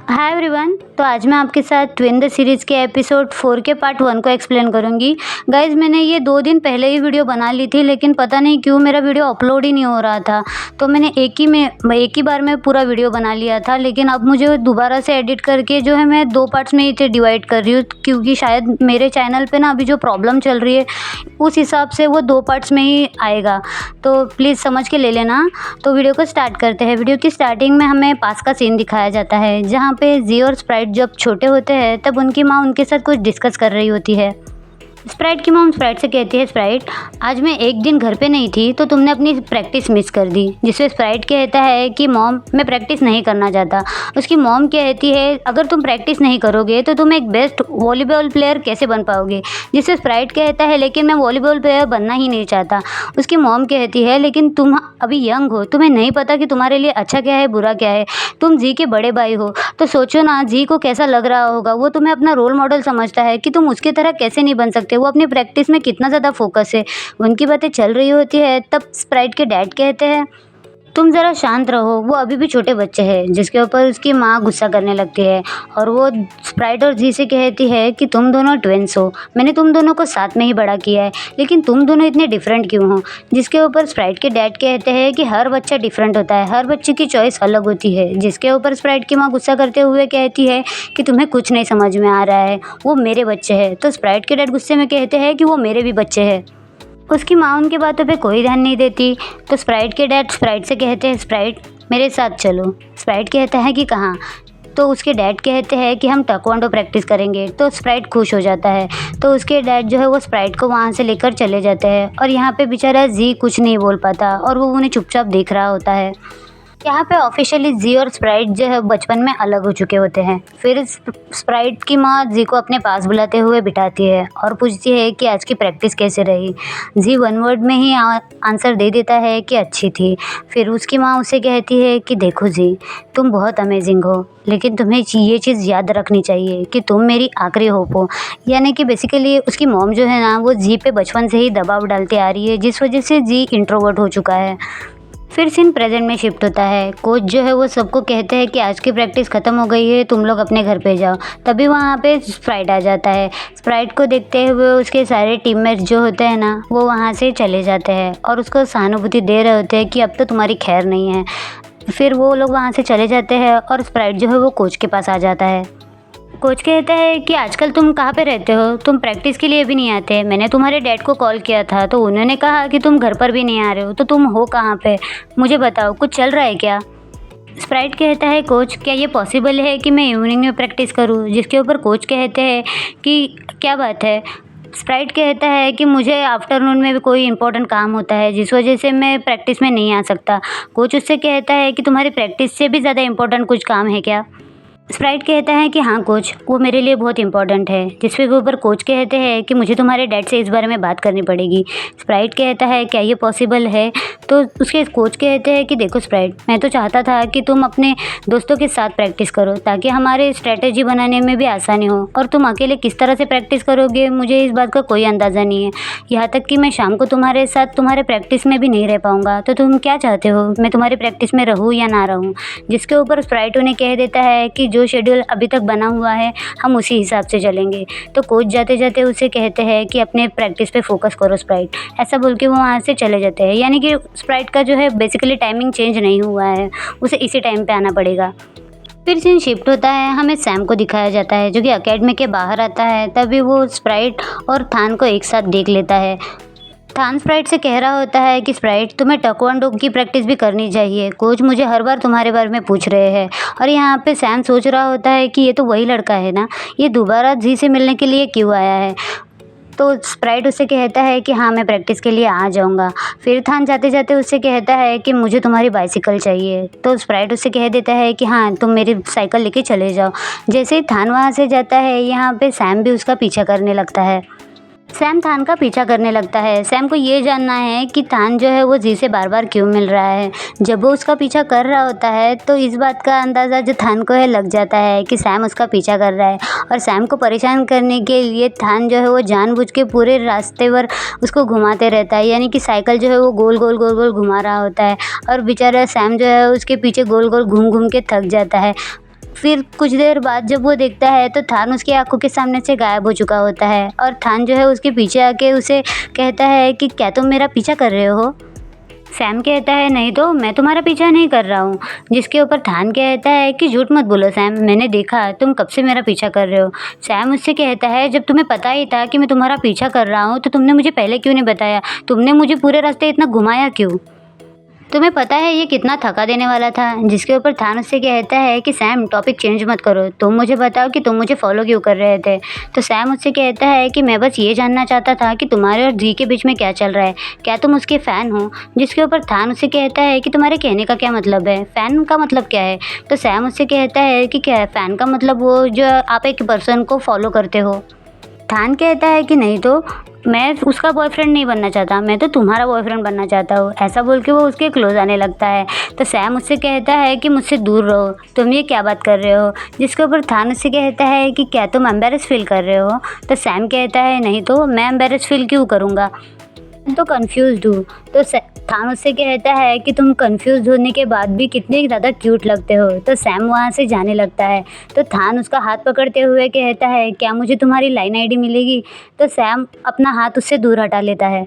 Hi everyone. तो आज मैं आपके साथ ट्विन द सीरीज़ के एपिसोड 4 के पार्ट 1 को एक्सप्लेन करूँगी। गाइज़ मैंने ये 2 दिन पहले ही वीडियो बना ली थी, लेकिन पता नहीं क्यों मेरा वीडियो अपलोड ही नहीं हो रहा था। तो मैंने एक ही बार में पूरा वीडियो बना लिया था, लेकिन अब मुझे वो दोबारा से एडिट करके जो है मैं 2 पार्ट्स में इसे डिवाइड कर रही हूँ, क्योंकि शायद मेरे चैनल पे ना अभी जो प्रॉब्लम चल रही है उस हिसाब से वो 2 पार्ट्स में ही आएगा। तो प्लीज़ समझ के ले लेना। तो वीडियो को स्टार्ट करते हैं। वीडियो की स्टार्टिंग में हमें पास का सीन दिखाया जाता है, जहाँ पे जी और स्प्राइट जब छोटे होते हैं तब उनकी माँ उनके साथ कुछ डिस्कस कर रही होती है। स्प्राइट की मॉम स्प्राइट से कहती है, स्प्राइट आज मैं एक दिन घर पे नहीं थी तो तुमने अपनी प्रैक्टिस मिस कर दी। जिससे स्प्राइट कहता है कि मॉम मैं प्रैक्टिस नहीं करना चाहता। उसकी मॉम कहती है अगर तुम प्रैक्टिस नहीं करोगे तो तुम एक बेस्ट वॉलीबॉल प्लेयर कैसे बन पाओगे। जिससे स्प्राइट कहता है लेकिन मैं वॉलीबॉल प्लेयर बनना ही नहीं चाहता। उसकी मॉम कहती है लेकिन तुम अभी यंग हो, तुम्हें नहीं पता कि तुम्हारे लिए अच्छा क्या है बुरा क्या है। तुम जी के बड़े भाई हो तो सोचो ना जी को कैसा लग रहा होगा। वो तुम्हें अपना रोल मॉडल समझता है कि तुम उसकी तरह कैसे नहीं बन सकते। वो अपनी प्रैक्टिस में कितना ज़्यादा फोकस है। उनकी बातें चल रही होती है तब स्प्राइट के डैड कहते हैं तुम ज़रा शांत रहो, वो अभी भी छोटे बच्चे हैं। जिसके ऊपर उसकी माँ गुस्सा करने लगती है और वो स्प्राइट और जी से कहती है कि तुम दोनों ट्विन्स हो, मैंने तुम दोनों को साथ में ही बड़ा किया है, लेकिन तुम दोनों इतने डिफरेंट क्यों हो। जिसके ऊपर स्प्राइट के डैड कहते हैं कि हर बच्चा डिफरेंट होता है, हर बच्चे की चॉइस अलग होती है। जिसके ऊपर स्प्राइट की माँ गुस्सा करते हुए कहती है कि तुम्हें कुछ नहीं समझ में आ रहा है, वो मेरे बच्चे हैं। तो स्प्राइट के डैड गुस्से में कहते हैं कि वो मेरे भी बच्चे हैं। उसकी माँ उनकी बातों पे कोई ध्यान नहीं देती। तो स्प्राइट के डैड स्प्राइट से कहते हैं स्प्राइट मेरे साथ चलो। स्प्राइट कहता है कि कहाँ। तो उसके डैड कहते हैं कि हम ताइक्वांडो प्रैक्टिस करेंगे। तो स्प्राइट खुश हो जाता है। तो उसके डैड जो है वो स्प्राइट को वहाँ से लेकर चले जाते हैं और यहाँ पे बेचारा जी कुछ नहीं बोल पाता और वो उन्हें चुपचाप देख रहा होता है। यहाँ पे ऑफिशियली जी और स्प्राइट जो है बचपन में अलग हो चुके होते हैं। फिर स्प्राइट की माँ जी को अपने पास बुलाते हुए बिठाती है और पूछती है कि आज की प्रैक्टिस कैसे रही। जी वन वर्ड में ही आंसर दे देता है कि अच्छी थी। फिर उसकी माँ उसे कहती है कि देखो जी तुम बहुत अमेजिंग हो, लेकिन तुम्हें ये चीज़ याद रखनी चाहिए कि तुम मेरी आखिरी होप हो। यानी कि बेसिकली उसकी मॉम जो है ना वो जी पे बचपन से ही दबाव डालती आ रही है, जिस वजह से जी इंट्रोवर्ट हो चुका है। फिर सीन प्रेजेंट में शिफ्ट होता है। कोच जो है वो सबको कहते हैं कि आज की प्रैक्टिस ख़त्म हो गई है, तुम लोग अपने घर पे जाओ। तभी वहाँ पे स्प्राइट आ जाता है। स्प्राइट को देखते हुए उसके सारे टीममेट्स जो होते हैं ना वो वहाँ से चले जाते हैं और उसको सहानुभूति दे रहे होते हैं कि अब तो तुम्हारी खैर नहीं है। फिर वो लोग वहाँ से चले जाते हैं और स्प्राइट जो है वो कोच के पास आ जाता है। कोच कहता है कि आजकल तुम कहाँ पे रहते हो, तुम प्रैक्टिस के लिए भी नहीं आते। मैंने तुम्हारे डैड को कॉल किया था तो उन्होंने कहा कि तुम घर पर भी नहीं आ रहे हो, तो तुम हो कहाँ पे, मुझे बताओ कुछ चल रहा है क्या। स्प्राइट कहता है कोच क्या ये पॉसिबल है कि मैं इवनिंग में प्रैक्टिस करूँ। जिसके ऊपर कोच कहते हैं कि क्या बात है। स्प्राइट कहता है कि मुझे आफ्टरनून में भी कोई इंपॉर्टेंट काम होता है जिस वजह से मैं प्रैक्टिस में नहीं आ सकता। कोच उससे कहता है कि तुम्हारी प्रैक्टिस से भी ज़्यादा इंपॉर्टेंट कुछ काम है क्या। स्प्राइट कहता है कि हाँ कोच वो मेरे लिए बहुत इंपॉर्टेंट है। जिस पे ऊपर कोच कहते हैं कि मुझे तुम्हारे डैड से इस बारे में बात करनी पड़ेगी। स्प्राइट कहता है क्या ये पॉसिबल है। तो उसके कोच कहते हैं कि देखो स्प्राइट मैं तो चाहता था कि तुम अपने दोस्तों के साथ प्रैक्टिस करो ताकि हमारे स्ट्रेटेजी बनाने में भी आसानी हो, और तुम अकेले किस तरह से प्रैक्टिस करोगे मुझे इस बात का कोई अंदाज़ा नहीं है। यहाँ तक कि मैं शाम को तुम्हारे साथ तुम्हारे प्रैक्टिस में भी नहीं रह पाऊँगा। तो तुम क्या चाहते हो, मैं तुम्हारी प्रैक्टिस में रहूँ या ना रहूँ। जिसके ऊपर स्प्राइट उन्हें कह देता है कि जो शेड्यूल अभी तक बना हुआ है हम उसी हिसाब से चलेंगे। तो कोच जाते जाते उसे कहते हैं कि अपने प्रैक्टिस पे फोकस करो स्प्राइट। ऐसा बोल के वो वहाँ से चले जाते हैं। यानी कि स्प्राइट का जो है बेसिकली टाइमिंग चेंज नहीं हुआ है, उसे इसी टाइम पे आना पड़ेगा। फिर सीन शिफ्ट होता है। हमें सैम को दिखाया जाता है जो कि अकेडमी के बाहर आता है। तभी वो स्प्राइट और थान को एक साथ देख लेता है। थान स्प्राइट से कह रहा होता है कि स्प्राइट तुम्हें ताइक्वांडो की प्रैक्टिस भी करनी चाहिए, कोच मुझे हर बार तुम्हारे बारे में पूछ रहे हैं। और यहाँ पे सैम सोच रहा होता है कि ये तो वही लड़का है ना, ये दोबारा जी से मिलने के लिए क्यों आया है। तो स्प्राइट उससे कहता है कि हाँ मैं प्रैक्टिस के लिए आ जाऊँगा। फिर थान जाते जाते उससे कहता है कि मुझे तुम्हारी बाइसिकल चाहिए। तो स्प्राइट उससे कह देता है कि हाँ तुम मेरी साइकिल लेके चले जाओ। जैसे ही थान वहाँ से जाता है यहाँ पे सैम भी उसका पीछा करने लगता है। सैम थान का पीछा करने लगता है। सैम को ये जानना है कि थान जो है वो जी से बार बार क्यों मिल रहा है। जब वो उसका पीछा कर रहा होता है तो इस बात का अंदाज़ा जो थान को है लग जाता है कि सैम उसका पीछा कर रहा है। और सैम को परेशान करने के लिए थान जो है वो जानबूझ के पूरे रास्ते पर उसको घुमाते रहता है। यानी कि साइकिल जो है वो गोल गोल गोल गोल घुमा रहा होता है और बेचारा सैम जो है उसके पीछे गोल गोल घूम घूम के थक जाता है। फिर कुछ देर बाद जब वो देखता है तो थान उसकी आंखों के सामने से गायब हो चुका होता है और थान जो है उसके पीछे आके उसे कहता है कि क्या तुम मेरा पीछा कर रहे हो। सैम कहता है नहीं तो मैं तुम्हारा पीछा नहीं कर रहा हूँ। जिसके ऊपर थान कहता है कि झूठ मत बोलो सैम, मैंने देखा तुम कब से मेरा पीछा कर रहे हो। सैम उससे कहता है जब तुम्हें पता ही था कि मैं तुम्हारा पीछा कर रहा हूँ तो तुमने मुझे पहले क्यों नहीं बताया, तुमने मुझे पूरे रास्ते इतना घुमाया क्यों, तुम्हें पता है ये कितना थका देने वाला था। जिसके ऊपर थान उससे कहता है कि सैम टॉपिक चेंज मत करो, तुम मुझे बताओ कि तुम मुझे फॉलो क्यों कर रहे थे। तो सैम उससे कहता है कि मैं बस ये जानना चाहता था कि तुम्हारे और जी के बीच में क्या चल रहा है, क्या तुम उसके फ़ैन हो। जिसके ऊपर थान उससे कहता है कि तुम्हारे कहने का क्या मतलब है, फ़ैन का मतलब क्या है। तो सैम उससे कहता है कि क्या है फ़ैन का मतलब, वो जो आप एक पर्सन को फॉलो करते हो। थान कहता है कि नहीं तो मैं उसका बॉयफ्रेंड नहीं बनना चाहता, मैं तो तुम्हारा बॉयफ्रेंड बनना चाहता हूँ। ऐसा बोल के वो उसके क्लोज आने लगता है। तो सैम उससे कहता है कि मुझसे दूर रहो, तुम ये क्या बात कर रहे हो। जिसके ऊपर थान उससे कहता है कि क्या तुम एम्बेरस फील कर रहे हो। तो सैम कहता है नहीं तो मैं एम्बेरस फील क्यों करूँगा, तो कंफ्यूज्ड हूँ। तो थान उससे कहता है कि तुम कंफ्यूज होने के बाद भी कितने ज़्यादा क्यूट लगते हो। तो सैम वहाँ से जाने लगता है। तो थान उसका हाथ पकड़ते हुए कहता है क्या मुझे तुम्हारी लाइन आईडी मिलेगी। तो सैम अपना हाथ उससे दूर हटा लेता है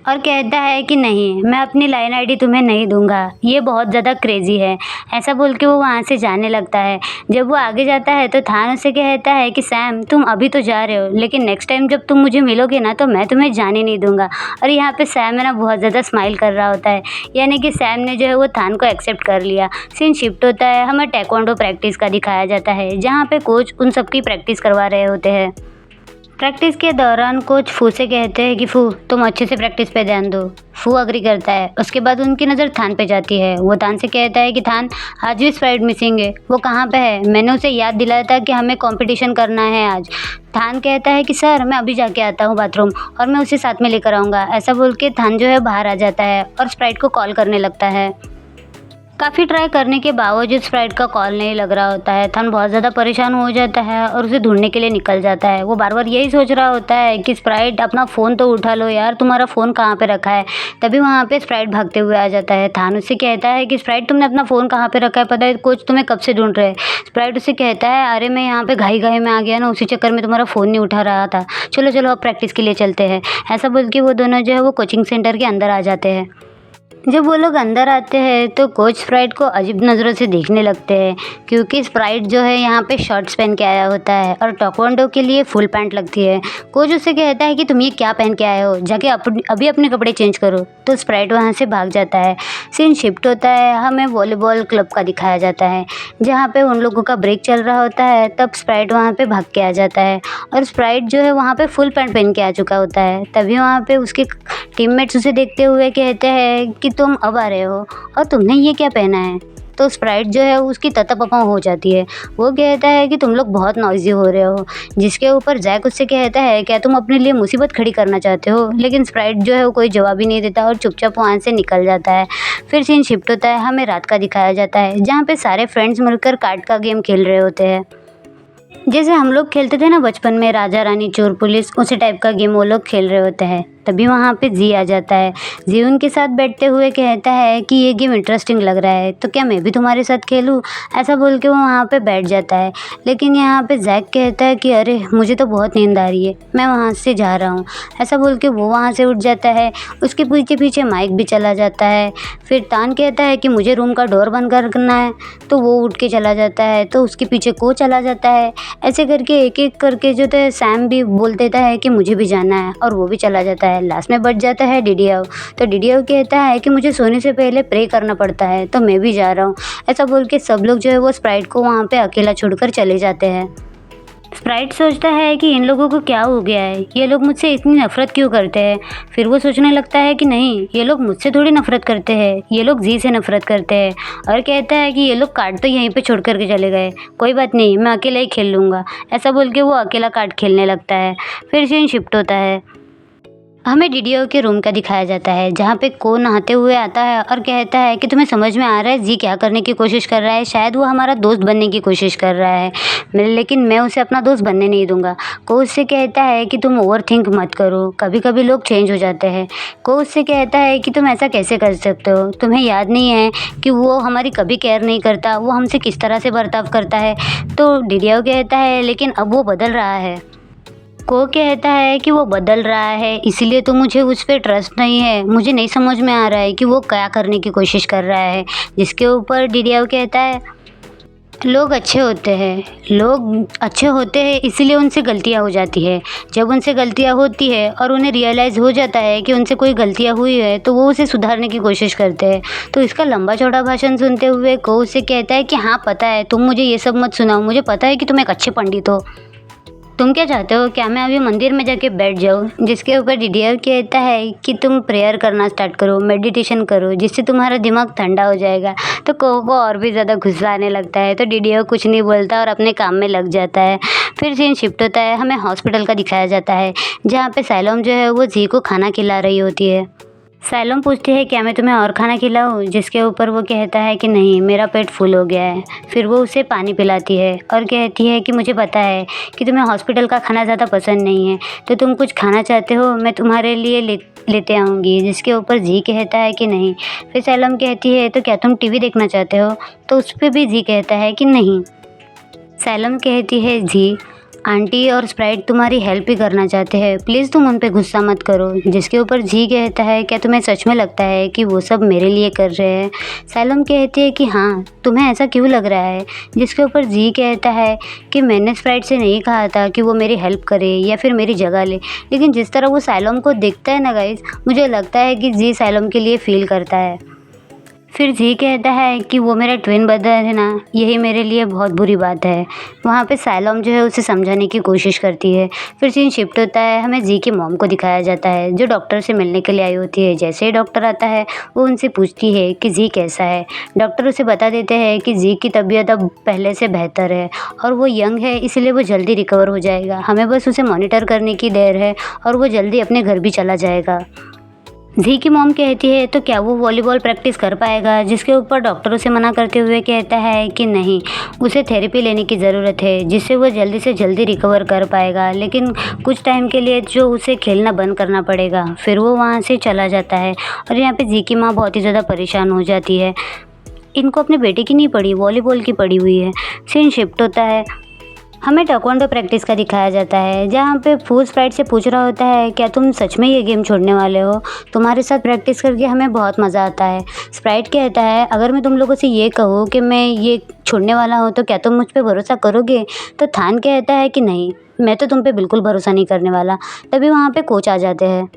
और कहता है कि नहीं, मैं अपनी लाइन आईडी तुम्हें नहीं दूंगा, ये बहुत ज़्यादा क्रेज़ी है। ऐसा बोल के वो वहाँ से जाने लगता है। जब वो आगे जाता है तो थान उससे कहता है कि सैम तुम अभी तो जा रहे हो, लेकिन नेक्स्ट टाइम जब तुम मुझे मिलोगे ना तो मैं तुम्हें जाने नहीं दूंगा। और यहाँ पे सैम है ना बहुत ज़्यादा स्माइल कर रहा होता है, यानी कि सैम ने जो है वो थान को एक्सेप्ट कर लिया। सीन शिफ्ट होता है, हमें टेक्वांडो प्रैक्टिस का दिखाया जाता है जहाँ पे कोच उन सबकी प्रैक्टिस करवा रहे होते हैं। प्रैक्टिस के दौरान कोच फू से कहते हैं कि फू तुम अच्छे से प्रैक्टिस पे ध्यान दो। फू अग्री करता है। उसके बाद उनकी नज़र थान पे जाती है। वो थान से कहता है कि थान आज भी स्प्राइट मिसिंग है, वो कहाँ पे है, मैंने उसे याद दिलाया था कि हमें कंपटीशन करना है आज। थान कहता है कि सर मैं अभी जाके आता हूँ बाथरूम और मैं उसे साथ में लेकर आऊँगा। ऐसा बोल के थान जो है बाहर आ जाता है और स्प्राइट को कॉल करने लगता है। काफ़ी ट्राई करने के बावजूद स्प्राइट का कॉल नहीं लग रहा होता है। थान बहुत ज़्यादा परेशान हो जाता है और उसे ढूंढने के लिए निकल जाता है। वो बार बार यही सोच रहा होता है कि स्प्राइट अपना फ़ोन तो उठा लो यार, तुम्हारा फ़ोन कहाँ पे रखा है। तभी वहाँ पे स्प्राइट भागते हुए आ जाता है। थान उससे कहता है कि स्प्राइट तुमने अपना फ़ोन कहाँ पे रखा है, पता है कोच तुम्हें कब से ढूंढ रहे हैं। स्प्राइट उससे कहता है अरे मैं यहाँ पे घाई घाई में आ गया ना, उसी चक्कर में तुम्हारा फ़ोन नहीं उठा रहा था, चलो चलो अब प्रैक्टिस के लिए चलते हैं। ऐसा बोल के वो दोनों जो है वो कोचिंग सेंटर के अंदर आ जाते हैं। जब वो लोग अंदर आते हैं तो कोच स्प्राइट को अजीब नज़रों से देखने लगते हैं, क्योंकि स्प्राइट जो है यहाँ पे शॉर्ट्स पहन के आया होता है और टॉकवांडो के लिए फुल पैंट लगती है। कोच उससे कहता है कि तुम ये क्या पहन के आए हो, जाके अभी अपने कपड़े चेंज करो। तो स्प्राइट वहाँ से भाग जाता है। सीन शिफ्ट होता है, हमें वॉलीबॉल क्लब का दिखाया जाता है जहाँ पे उन लोगों का ब्रेक चल रहा होता है। तब स्प्राइट वहाँ पे भाग के आ जाता है और स्प्राइट जो है वहाँ पे फुल पैंट पहन के आ चुका होता है। तभी वहाँ पे उसके टीममेट्स उसे देखते हुए कहते हैं कि तुम अब आ रहे हो और तुमने ये क्या पहना है। तो स्प्राइट जो है उसकी तता हो जाती है। वो कहता है कि तुम लोग बहुत नॉइजी हो रहे हो। जिसके ऊपर जैक उससे कहता है क्या तुम अपने लिए मुसीबत खड़ी करना चाहते हो। लेकिन स्प्राइट जो है वो कोई जवाब ही नहीं देता और चुपचाप वहाँ से निकल जाता है। फिर सीन शिफ्ट होता है, हमें रात का दिखाया जाता है जहाँ पे सारे फ्रेंड्स मिलकर कार्ड का गेम खेल रहे होते हैं। जैसे हम लोग खेलते थे ना बचपन में, राजा रानी चोर पुलिस, उसी टाइप का गेम वो लोग खेल रहे होते हैं। तभी वहाँ पे जी आ जाता है। जी उनके साथ बैठते हुए कहता है कि ये गेम इंटरेस्टिंग लग रहा है, तो क्या मैं भी तुम्हारे साथ खेलूँ। ऐसा बोल के वो वहाँ पे बैठ जाता है। लेकिन यहाँ पे जैक कहता है कि अरे मुझे तो बहुत नींद आ रही है, मैं वहाँ से जा रहा हूँ। ऐसा बोल के वो वहाँ से उठ जाता है। उसके पीछे पीछे माइक भी चला जाता है। फिर तान कहता है कि मुझे रूम का डोर बंद करना है, तो वो उठ के चला जाता है। तो उसके पीछे को चला जाता है। ऐसे करके एक एक करके जो थे सैम भी बोल देता है कि मुझे भी जाना है और वो भी चला जाता है। लास्ट में बच जाता है डिडियो। तो डिडियो कहता है कि मुझे सोने से पहले प्रे करना पड़ता है, तो मैं भी जा रहा हूँ। ऐसा बोल के सब लोग जो है वो स्प्राइट को वहाँ पे अकेला छोड़कर चले जाते हैं। स्प्राइट सोचता है कि इन लोगों को क्या हो गया है, ये लोग मुझसे इतनी नफरत क्यों करते हैं। फिर वो सोचने लगता है कि नहीं, ये लोग मुझसे थोड़ी नफरत करते हैं, ये लोग जी से नफरत करते हैं। और कहता है कि ये लोग कार्ड तो यहीं पे छोड़ करके चले गए, कोई बात नहीं, मैं अकेला ही खेल लूँगा। ऐसा बोल के वो अकेला कार्ड खेलने लगता है। फिर सीन शिफ्ट होता है। हमें डीडीओ के रूम का दिखाया जाता है जहाँ पे को नहाते हुए आता है और कहता है कि तुम्हें समझ में आ रहा है जी क्या करने की कोशिश कर रहा है, शायद वो हमारा दोस्त बनने की कोशिश कर रहा है, लेकिन मैं उसे अपना दोस्त बनने नहीं दूंगा। को उससे कहता है कि तुम ओवर थिंक मत करो, कभी कभी लोग चेंज हो जाते हैं। को उससे कहता है कि तुम ऐसा कैसे कर सकते हो, तुम्हें याद नहीं है कि वो हमारी कभी केयर नहीं करता, वो हमसे किस तरह से बर्ताव करता है। तो डीडीओ कहता है लेकिन अब वो बदल रहा है। को कहता है कि वो बदल रहा है इसीलिए तो मुझे उस पर ट्रस्ट नहीं है, मुझे नहीं समझ में आ रहा है कि वो क्या करने की कोशिश कर रहा है। जिसके ऊपर डीडीओ कहता है लोग अच्छे होते हैं इसीलिए उनसे गलतियां हो जाती है। जब उनसे गलतियां होती है और उन्हें रियलाइज़ हो जाता है कि उनसे कोई गलतियां हुई है तो वो उसे सुधारने की कोशिश करते हैं। तो इसका लंबा चौड़ा भाषण सुनते हुए को उससे कहता है कि हाँ पता है, तुम मुझे ये सब मत सुनाओ, मुझे पता है कि तुम एक अच्छे पंडित हो। तुम क्या चाहते हो, क्या मैं अभी मंदिर में जाके बैठ जाऊँ? जिसके ऊपर डीडीओ कहता है कि तुम प्रेयर करना स्टार्ट करो, मेडिटेशन करो, जिससे तुम्हारा दिमाग ठंडा हो जाएगा। तो को और भी ज़्यादा गुस्सा आने लगता है, तो डीडीओ कुछ नहीं बोलता और अपने काम में लग जाता है। फिर सीन शिफ्ट होता है, हमें हॉस्पिटल का दिखाया जाता है जहाँ पे सैलोम जो है वो जी को खाना खिला रही होती है। सैलोम पूछती है क्या मैं तुम्हें और खाना खिलाऊं? जिसके ऊपर वो कहता है कि नहीं, मेरा पेट फुल हो गया है। फिर वो उसे पानी पिलाती है और कहती है कि मुझे पता है कि तुम्हें हॉस्पिटल का खाना ज़्यादा पसंद नहीं है, तो तुम कुछ खाना चाहते हो, मैं तुम्हारे लिए लेते आऊँगी। जिसके ऊपर जी कहता है कि नहीं। फिर सैलोम कहती है तो क्या तुम टीवी देखना चाहते हो? तो उस पर भी जी कहता है कि नहीं। सैलोम कहती है जी, आंटी और स्प्राइट तुम्हारी हेल्प ही करना चाहते हैं, प्लीज़ तुम उन पे गुस्सा मत करो। जिसके ऊपर जी कहता है क्या तुम्हें सच में लगता है कि वो सब मेरे लिए कर रहे हैं? सैलोम कहती है कि हाँ, तुम्हें ऐसा क्यों लग रहा है? जिसके ऊपर जी कहता है कि मैंने स्प्राइट से नहीं कहा था कि वो मेरी हेल्प करे या फिर मेरी जगह ले, लेकिन जिस तरह वो सैलोम को दिखता है ना गाइस, मुझे लगता है कि जी सैलोम के लिए फ़ील करता है। फिर जी कहता है कि वो मेरा ट्विन ब्रदर है ना, यही मेरे लिए बहुत बुरी बात है। वहाँ पे सैलोम जो है उसे समझाने की कोशिश करती है। फिर सीन शिफ्ट होता है, हमें जी की मॉम को दिखाया जाता है जो डॉक्टर से मिलने के लिए आई होती है। जैसे ही डॉक्टर आता है वो उनसे पूछती है कि जी कैसा है। डॉक्टर उसे बता देते हैं कि जी की तबीयत अब पहले से बेहतर है और वो यंग है इसलिए वो जल्दी रिकवर हो जाएगा, हमें बस उसे मॉनिटर करने की देर है और वो जल्दी अपने घर भी चला जाएगा। जी की मॉम कहती है तो क्या वो वॉलीबॉल प्रैक्टिस कर पाएगा? जिसके ऊपर डॉक्टर उसे मना करते हुए कहता है कि नहीं, उसे थेरेपी लेने की ज़रूरत है जिससे वो जल्दी से जल्दी रिकवर कर पाएगा, लेकिन कुछ टाइम के लिए जो उसे खेलना बंद करना पड़ेगा। फिर वो वहाँ से चला जाता है और यहाँ पे जी की माँ बहुत ही ज़्यादा परेशान हो जाती है। इनको अपने बेटे की नहीं पड़ी, वॉलीबॉल की पड़ी हुई है। सीन शिफ्ट होता है, हमें टाइक्वांडो प्रैक्टिस का दिखाया जाता है जहाँ पे फूल स्प्राइट से पूछ रहा होता है क्या तुम सच में ये गेम छोड़ने वाले हो? तुम्हारे साथ प्रैक्टिस करके हमें बहुत मज़ा आता है। स्प्राइट कहता है अगर मैं तुम लोगों से ये कहूँ कि मैं ये छोड़ने वाला हूँ तो क्या तुम मुझ पे भरोसा करोगे? तो थान कहता है कि नहीं, मैं तो तुम पे बिल्कुल भरोसा नहीं करने वाला। तभी वहाँ पे कोच आ जाते हैं।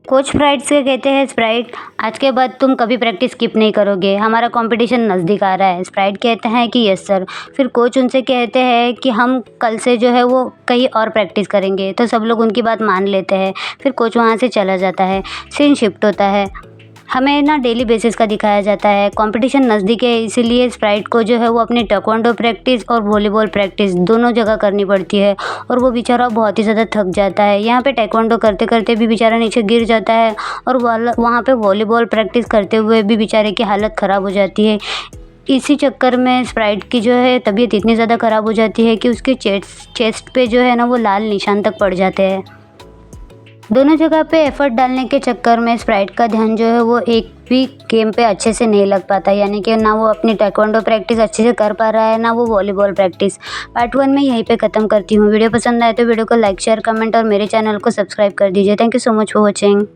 कोच स्प्राइट से कहते हैं स्प्राइट आज के बाद तुम कभी प्रैक्टिस स्किप नहीं करोगे, हमारा कंपटीशन नज़दीक आ रहा है। स्प्राइट कहते हैं कि यस सर। फिर कोच उनसे कहते हैं कि हम कल से जो है वो कहीं और प्रैक्टिस करेंगे, तो सब लोग उनकी बात मान लेते हैं। फिर कोच वहाँ से चला जाता है। सीन शिफ्ट होता है, हमें ना डेली बेसिस का दिखाया जाता है। कंपटीशन नज़दीक है इसीलिए स्प्राइट को जो है वो अपनी टाइक्वांडो प्रैक्टिस और वॉलीबॉल प्रैक्टिस दोनों जगह करनी पड़ती है और वो बेचारा बहुत ही ज़्यादा थक जाता है। यहाँ पे टाइक्वांडो करते करते भी बेचारा नीचे गिर जाता है और वहाँ पे वॉलीबॉल प्रैक्टिस करते हुए भी बेचारे की हालत ख़राब हो जाती है। इसी चक्कर में स्प्राइट की जो है तबीयत इतनी ज़्यादा ख़राब हो जाती है कि उसके चेस्ट पे जो है ना वो लाल निशान तक पड़ जाते हैं। दोनों जगह पे एफर्ट डालने के चक्कर में स्प्राइट का ध्यान जो है वो एक भी गेम पे अच्छे से नहीं लग पाता, यानी कि ना वो अपनी टाइक्वांडो प्रैक्टिस अच्छे से कर पा रहा है ना वो वॉलीबॉल प्रैक्टिस। पार्ट 1 में यहीं पे ख़त्म करती हूँ। वीडियो पसंद आए तो वीडियो को लाइक शेयर कमेंट और मेरे चैनल को सब्सक्राइब कर दीजिए। Thank you so much for watching.